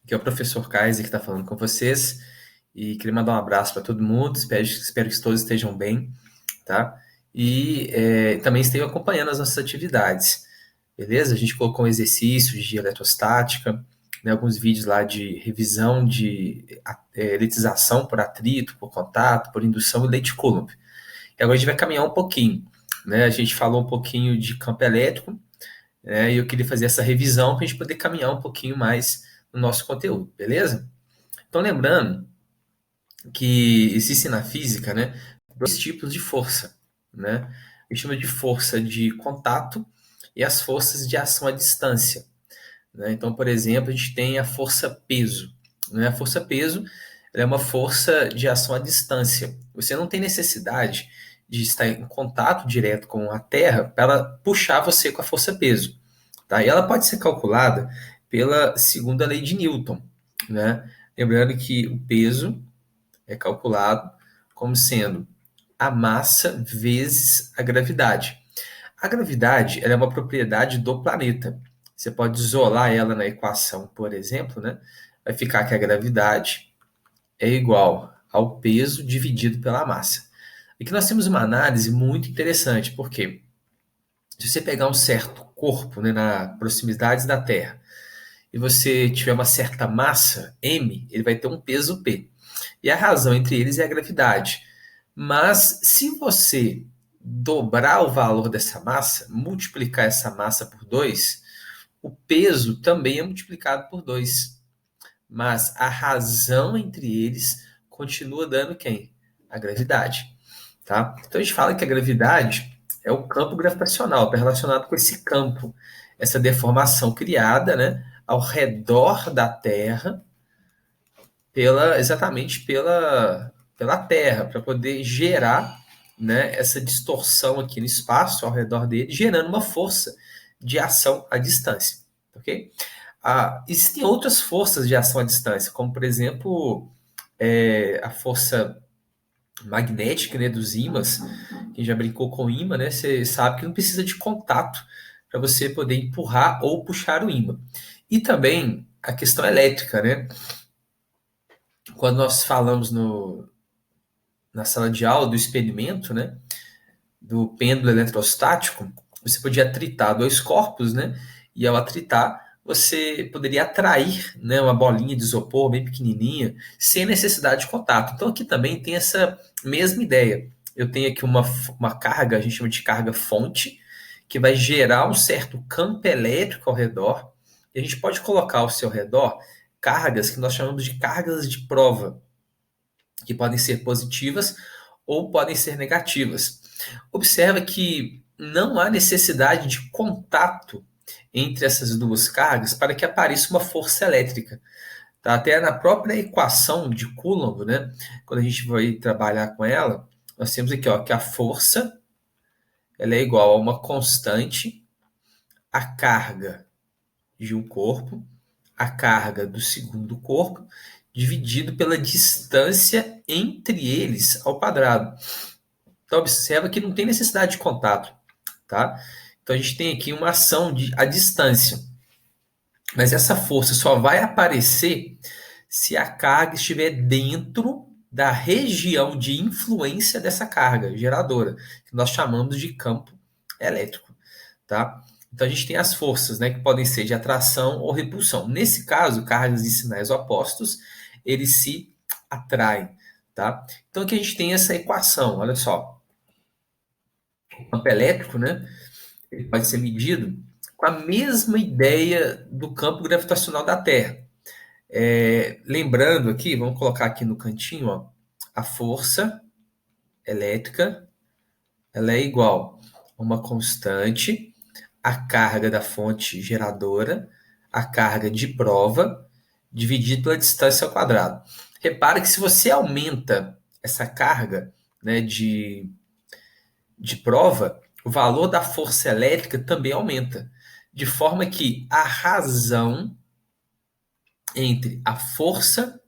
Aqui é o professor Kaiser que está falando com vocês e queria mandar um abraço para todo mundo. Espero que todos estejam bem, tá? E também estejam acompanhando as nossas atividades, beleza? A gente colocou um exercício de eletrostática, né, alguns vídeos lá de revisão de eletização por atrito, por contato, por indução e Leite Coulomb. E agora a gente vai caminhar um pouquinho, né? A gente falou um pouquinho de campo elétrico, né? E eu queria fazer essa revisão para a gente poder caminhar um pouquinho mais no nosso conteúdo, beleza? Então, lembrando que existe na física, né, dois tipos de força, né? A gente chama de força de contato e as forças de ação à distância, né? Então, por exemplo, a gente tem a força peso, né? A força peso é uma força de ação à distância. Você não tem necessidade de estar em contato direto com a Terra para ela puxar você com a força peso, tá? E ela pode ser calculada pela segunda lei de Newton, né? Lembrando que o peso é calculado como sendo a massa vezes a gravidade. A gravidade ela é uma propriedade do planeta. Você pode isolar ela na equação, por exemplo, né? Vai ficar que a gravidade é igual ao peso dividido pela massa. Aqui nós temos uma análise muito interessante, porque se você pegar um certo corpo, né, na proximidade da Terra e você tiver uma certa massa, m, ele vai ter um peso p. E a razão entre eles é a gravidade. Mas se você dobrar o valor dessa massa, multiplicar essa massa por 2, o peso também é multiplicado por 2. Mas a razão entre eles continua dando quem? A gravidade. Tá? Então a gente fala que a gravidade é o campo gravitacional, está relacionado com esse campo, essa deformação criada, né, ao redor da Terra exatamente pela Terra, para poder gerar, né, essa distorção aqui no espaço ao redor dele, gerando uma força de ação à distância. Ok? Existem outras forças de ação à distância, como por exemplo a força magnética, né, dos ímãs. Quem já brincou com ímã, né, você sabe que não precisa de contato para você poder empurrar ou puxar o ímã. E também a questão elétrica, né? Quando nós falamos na sala de aula do experimento, né, do pêndulo eletrostático, você podia atritar dois corpos, né, e ao atritar, você poderia atrair, né, uma bolinha de isopor bem pequenininha, sem necessidade de contato. Então aqui também tem essa mesma ideia. Eu tenho aqui uma carga, a gente chama de carga fonte, que vai gerar um certo campo elétrico ao redor, e a gente pode colocar ao seu redor cargas que nós chamamos de cargas de prova, que podem ser positivas ou podem ser negativas. Observa que não há necessidade de contato entre essas duas cargas para que apareça uma força elétrica. Tá? Até na própria equação de Coulomb, né, quando a gente vai trabalhar com ela, nós temos aqui ó, que a força ela é igual a uma constante, a carga de um corpo, a carga do segundo corpo, dividido pela distância entre eles ao quadrado. Então, observa que não tem necessidade de contato, tá? Então, a gente tem aqui uma ação à distância. Mas essa força só vai aparecer se a carga estiver dentro da região de influência dessa carga geradora, que nós chamamos de campo elétrico, tá? Então a gente tem as forças, né, que podem ser de atração ou repulsão. Nesse caso, cargas de sinais opostos, eles se atraem, tá? Então aqui a gente tem essa equação, olha só. O campo elétrico, né, ele pode ser medido com a mesma ideia do campo gravitacional da Terra. Lembrando aqui, vamos colocar aqui no cantinho, ó, a força elétrica, ela é igual a uma constante, a carga da fonte geradora, a carga de prova, dividido pela distância ao quadrado. Repara que se você aumenta essa carga, né, de prova, o valor da força elétrica também aumenta. De forma que a razão entre a força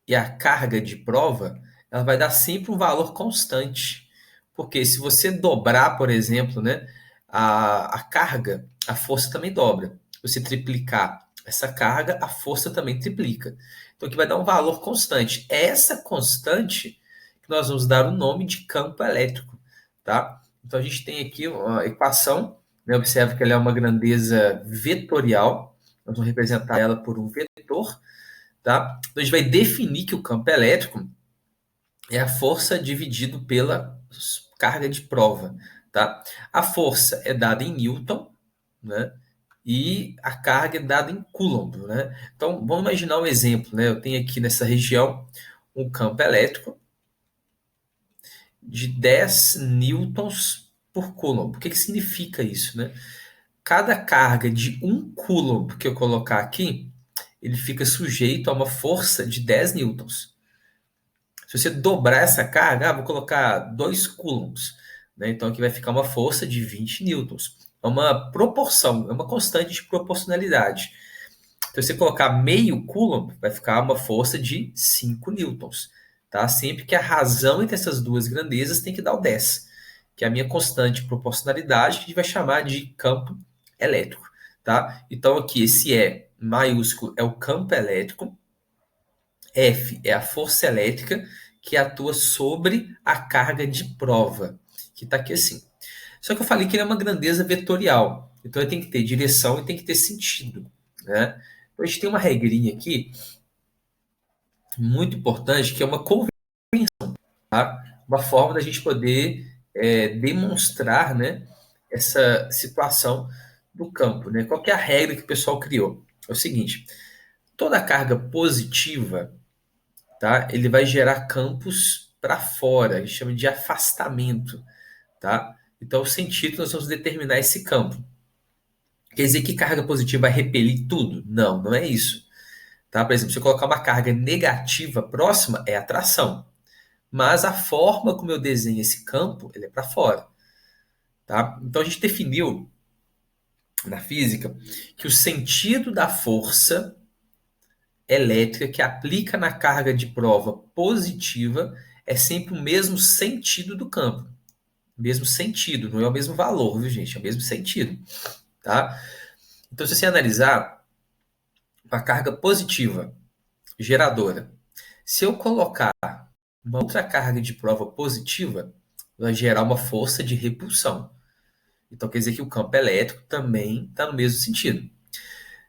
e a carga de prova, ela vai dar sempre um valor constante. Porque se você dobrar, por exemplo, né, a carga, a força também dobra. Se você triplicar essa carga, a força também triplica. Então aqui vai dar um valor constante. É essa constante que nós vamos dar o nome de campo elétrico, tá? Então a gente tem aqui uma equação, né? Observe que ela é uma grandeza vetorial. Nós vamos representar ela por um vetor, tá? Então a gente vai definir que o campo elétrico é a força dividido pela carga de prova, tá? A força é dada em Newton, né? E a carga é dada em Coulomb, né? Então, vamos imaginar um exemplo, né? Eu tenho aqui nessa região um campo elétrico de 10 newtons por Coulomb. O que significa isso, né? Cada carga de 1 Coulomb que eu colocar aqui, ele fica sujeito a uma força de 10 newtons. Se você dobrar essa carga, vou colocar 2 coulombs, né? Então aqui vai ficar uma força de 20 newtons. É uma proporção, é uma constante de proporcionalidade. Então, se você colocar meio coulomb, vai ficar uma força de 5 newtons. Tá? Sempre que a razão entre essas duas grandezas tem que dar o 10, que é a minha constante de proporcionalidade, que a gente vai chamar de campo elétrico. Tá? Então, aqui, esse E maiúsculo é o campo elétrico, F é a força elétrica que atua sobre a carga de prova, que está aqui assim. Só que eu falei que ele é uma grandeza vetorial, então ele tem que ter direção e tem que ter sentido, né? Então a gente tem uma regrinha aqui muito importante que é uma convenção, tá? Uma forma da gente poder demonstrar, né, essa situação do campo, né? Qual que é a regra que o pessoal criou? É o seguinte: toda carga positiva, tá? Ele vai gerar campos para fora, a gente chama de afastamento, tá? Então, o sentido nós vamos determinar esse campo. Quer dizer que carga positiva vai repelir tudo? Não, não é isso. Tá? Por exemplo, se eu colocar uma carga negativa próxima, é atração. Mas a forma como eu desenho esse campo, ele é para fora. Tá? Então, a gente definiu na física que o sentido da força elétrica que aplica na carga de prova positiva é sempre o mesmo sentido do campo. Mesmo sentido, não é o mesmo valor, viu, gente? É o mesmo sentido, tá? Então, se você analisar a carga positiva geradora, se eu colocar uma outra carga de prova positiva, vai gerar uma força de repulsão. Então, quer dizer que o campo elétrico também está no mesmo sentido.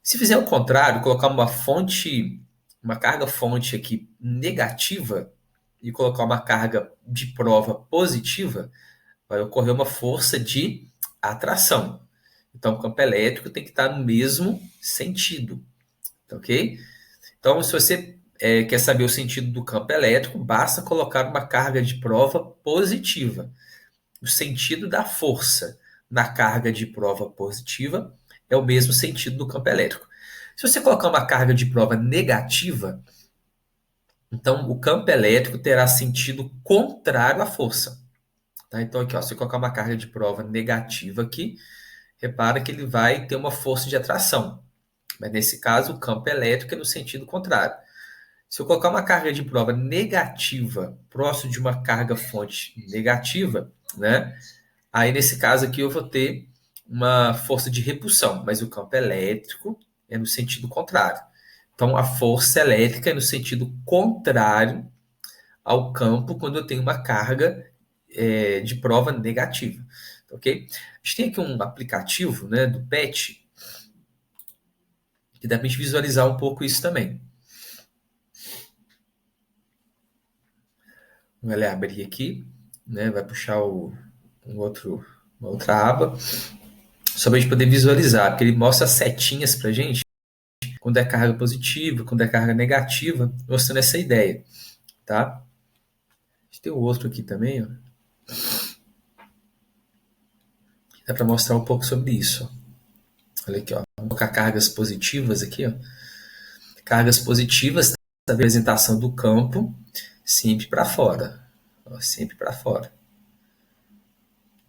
Se fizer o contrário, colocar uma carga fonte aqui negativa e colocar uma carga de prova positiva, vai ocorrer uma força de atração. Então, o campo elétrico tem que estar no mesmo sentido, ok? Então, se você quer saber o sentido do campo elétrico, basta colocar uma carga de prova positiva. O sentido da força na carga de prova positiva é o mesmo sentido do campo elétrico. Se você colocar uma carga de prova negativa, então o campo elétrico terá sentido contrário à força. Tá? Então, aqui, ó, se eu colocar uma carga de prova negativa aqui, repara que ele vai ter uma força de atração. Mas nesse caso, o campo elétrico é no sentido contrário. Se eu colocar uma carga de prova negativa próximo de uma carga fonte negativa, né? Aí nesse caso aqui eu vou ter uma força de repulsão, mas o campo elétrico é no sentido contrário. Então a força elétrica é no sentido contrário ao campo quando eu tenho uma carga de prova negativa, ok? A gente tem aqui um aplicativo, né, do PET, que dá para a gente visualizar um pouco isso também. Vamos abrir aqui, né, vai puxar uma outra aba, só para a gente poder visualizar, porque ele mostra setinhas para a gente, quando é carga positiva, quando é carga negativa, mostrando essa ideia, tá? A gente tem o outro aqui também, ó. Dá para mostrar um pouco sobre isso. Ó. Olha aqui, ó. Vamos colocar cargas positivas aqui, ó. Cargas positivas, a representação do campo sempre para fora, ó, sempre para fora.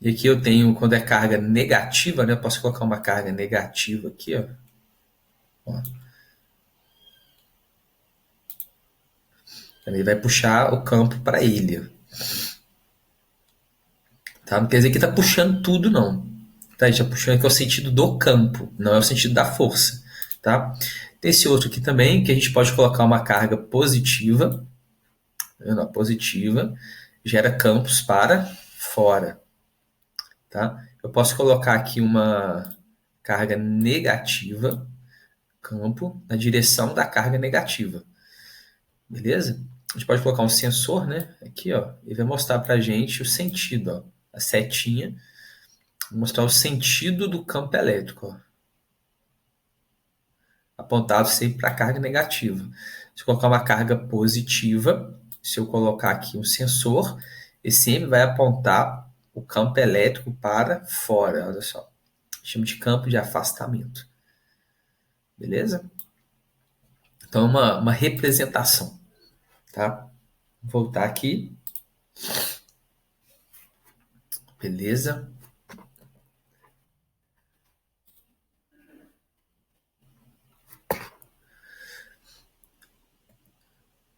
E aqui eu tenho, quando é carga negativa, né? Eu posso colocar uma carga negativa aqui, ó. Ó. Ele vai puxar o campo para ele. Tá? Não quer dizer que está puxando tudo, não. Tá? A gente está puxando aqui o sentido do campo, não é o sentido da força. tá? Tem esse outro aqui também, que a gente pode colocar uma carga positiva, vendo? Positiva, gera campos para fora, tá? Eu posso colocar aqui uma carga negativa, campo na direção da carga negativa, beleza? A gente pode colocar um sensor, né? Aqui, ó, ele vai mostrar para a gente o sentido, ó, a setinha, mostrar o sentido do campo elétrico, ó, apontado sempre para a carga negativa. Se eu colocar uma carga positiva, se eu colocar aqui um sensor, ele sempre vai apontar o campo elétrico para fora, olha só. Chama de campo de afastamento. Beleza? Então, uma representação, tá? Vou voltar aqui. Beleza?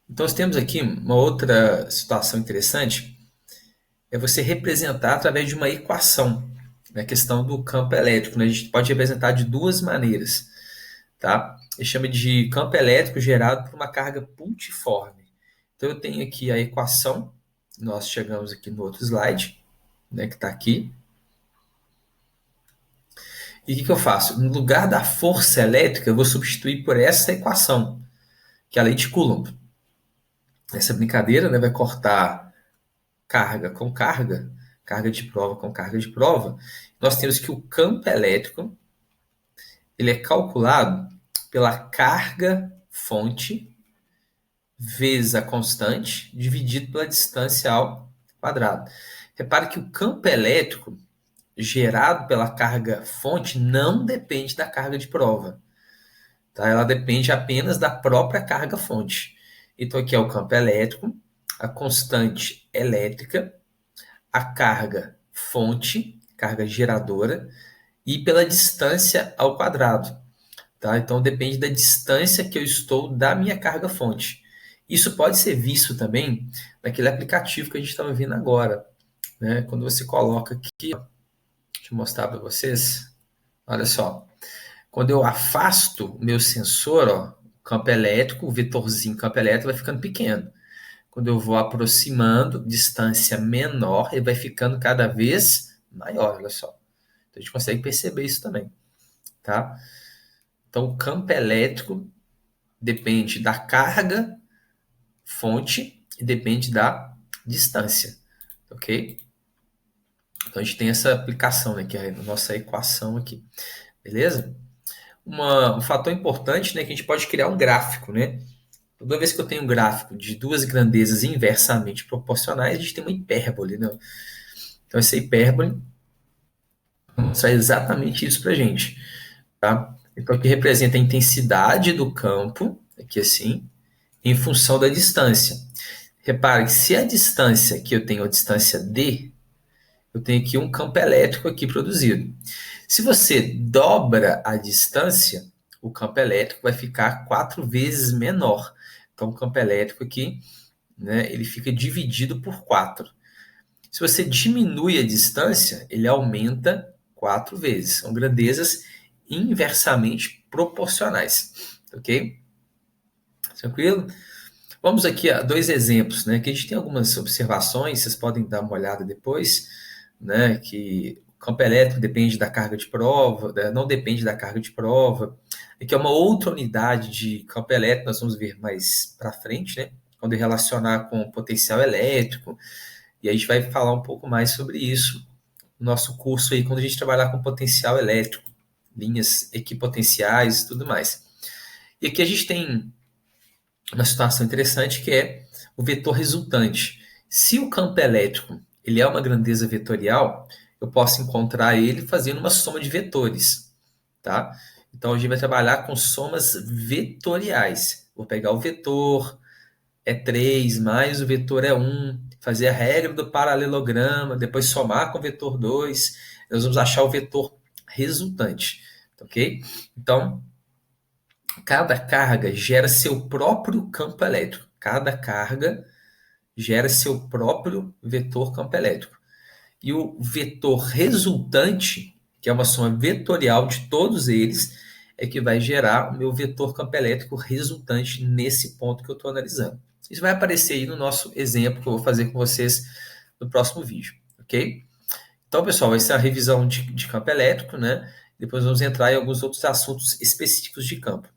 Então, nós temos aqui uma outra situação interessante, é você representar através de uma equação, a questão do campo elétrico, né? A gente pode representar de duas maneiras, tá? Ele chama de campo elétrico gerado por uma carga pontiforme. Então, eu tenho aqui a equação, nós chegamos aqui no outro slide, né, que está aqui. E o que eu faço? No lugar da força elétrica, eu vou substituir por essa equação, que é a lei de Coulomb. Essa brincadeira, né, vai cortar carga com carga, carga de prova com carga de prova. Nós temos que o campo elétrico ele é calculado pela carga fonte vezes a constante dividido pela distância ao quadrado. Repare que o campo elétrico gerado pela carga fonte não depende da carga de prova. Tá? Ela depende apenas da própria carga fonte. Então, aqui é o campo elétrico, a constante elétrica, a carga fonte, carga geradora, e pela distância ao quadrado. Tá? Então, depende da distância que eu estou da minha carga fonte. Isso pode ser visto também naquele aplicativo que a gente estava vendo agora. Né? Quando você coloca aqui, ó, deixa eu mostrar para vocês. Olha só. Quando eu afasto o meu sensor, ó, o campo elétrico, o vetorzinho campo elétrico vai ficando pequeno. Quando eu vou aproximando, distância menor, ele vai ficando cada vez maior, olha só. Então, a gente consegue perceber isso também, tá? Então, o campo elétrico depende da carga fonte e depende da distância, ok? Então, a gente tem essa aplicação, né, que é a nossa equação aqui, beleza? Um fator importante, né, que a gente pode criar um gráfico, né? Toda vez que eu tenho um gráfico de duas grandezas inversamente proporcionais, a gente tem uma hipérbole, né? Então, essa hipérbole mostra exatamente isso para a gente, tá? Então, aqui representa a intensidade do campo, aqui assim, em função da distância. Repare que se a distância que eu tenho a distância D, eu tenho aqui um campo elétrico aqui produzido. Se você dobra a distância, o campo elétrico vai ficar 4 vezes menor. Então, o campo elétrico aqui, né, ele fica dividido por 4. Se você diminui a distância, ele aumenta 4 vezes. São grandezas inversamente proporcionais. Ok? Tranquilo? Vamos aqui a dois exemplos, né? Que a gente tem algumas observações, vocês podem dar uma olhada depois, né? Que o campo elétrico depende da carga de prova, não depende da carga de prova. Aqui é uma outra unidade de campo elétrico, nós vamos ver mais para frente, né? Quando relacionar com o potencial elétrico, e a gente vai falar um pouco mais sobre isso no nosso curso aí, quando a gente trabalhar com potencial elétrico, linhas equipotenciais e tudo mais. E aqui a gente tem uma situação interessante que é o vetor resultante. Se o campo elétrico ele é uma grandeza vetorial, eu posso encontrar ele fazendo uma soma de vetores, tá? Então a gente vai trabalhar com somas vetoriais. Vou pegar o vetor E3 mais o vetor E1, fazer a regra do paralelograma, depois somar com o vetor 2, nós vamos achar o vetor resultante, ok? Então, cada carga gera seu próprio campo elétrico. Cada carga gera seu próprio vetor campo elétrico. E o vetor resultante, que é uma soma vetorial de todos eles, é que vai gerar o meu vetor campo elétrico resultante nesse ponto que eu estou analisando. Isso vai aparecer aí no nosso exemplo que eu vou fazer com vocês no próximo vídeo, ok? Então, pessoal, essa é a revisão de campo elétrico, né? Depois vamos entrar em alguns outros assuntos específicos de campo.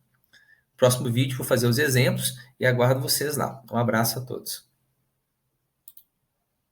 Próximo vídeo vou fazer os exemplos e aguardo vocês lá. Um abraço a todos.